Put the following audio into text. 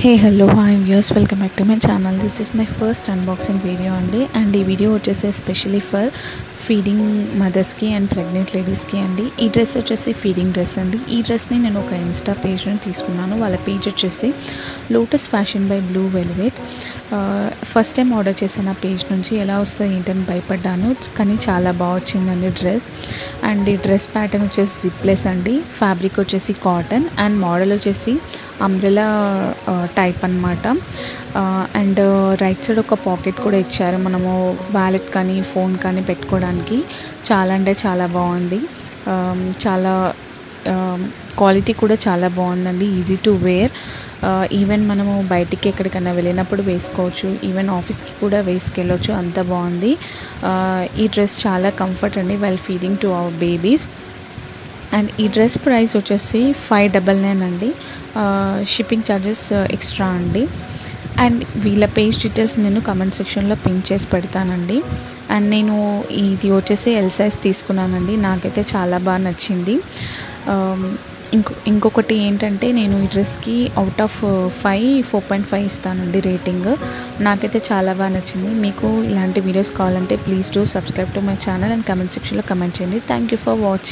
Hey, hello, hi viewers, welcome back to my channel. This is my first unboxing video అండి and ఈ video వచ్చేసి especially for feeding మదర్స్కి and pregnant లేడీస్కి అండి. ఈ dress వచ్చేసి ఫీడింగ్ డ్రెస్ అండి. ఈ డ్రెస్ని నేను ఒక ఇన్స్టా పేజ్ నుంచి తీసుకున్నాను. వాళ్ళ పేజ్ వచ్చేసి lotus fashion by blue velvet. First time order చేసిన పేజ్ నుంచి ఎలా వస్తుందో ఏంటని భయపడ్డాను, కానీ చాలా బాగా వచ్చిందండి డ్రెస్. అండ్ ఈ డ్రెస్ ప్యాటర్న్ వచ్చేసి జిప్లెస్ అండి. ఫ్యాబ్రిక్ వచ్చేసి కాటన్ అండ్ మోడల్ వచ్చేసి అంబ్రెలా టైప్ అన్నమాట. అండ్ రైట్ సైడ్ ఒక పాకెట్ కూడా ఇచ్చారు, మనము వ్యాలెట్ కానీ ఫోన్ కానీ పెట్టుకోవడానికి. చాలా అంటే చాలా బాగుంది. చాలా క్వాలిటీ కూడా చాలా బాగుందండి. Easy to wear. ఈవెన్ మనము బయటికి ఎక్కడికైనా వెళ్ళినప్పుడు వేసుకోవచ్చు, ఈవెన్ ఆఫీస్కి కూడా వేసుకెళ్ళవచ్చు, అంత బాగుంది. ఈ డ్రెస్ చాలా కంఫర్ట్ అండి while feeding to our babies. And ఈ డ్రెస్ ప్రైస్ వచ్చేసి 599 అండి. షిప్పింగ్ ఛార్జెస్ ఎక్స్ట్రా అండి. అండ్ వీళ్ళ పేజ్ డీటెయిల్స్ నేను కమెంట్ సెక్షన్లో పిన్ చేసి పెడతానండి. అండ్ నేను ఇది వచ్చేసి ఎల్ సైజ్ తీసుకున్నానండి. నాకైతే చాలా బాగా నచ్చింది. ఇంకొకటి ఏంటంటే, నేను ఈ డ్రెస్కి అవుట్ ఆఫ్ 4.5 ఇస్తానండి రేటింగ్. నాకైతే చాలా బాగా నచ్చింది. మీకు ఇలాంటి వీడియోస్ కావాలంటే please do subscribe to my channel and comment సెక్షన్లో కమెంట్ చేయండి. Thank you for watching.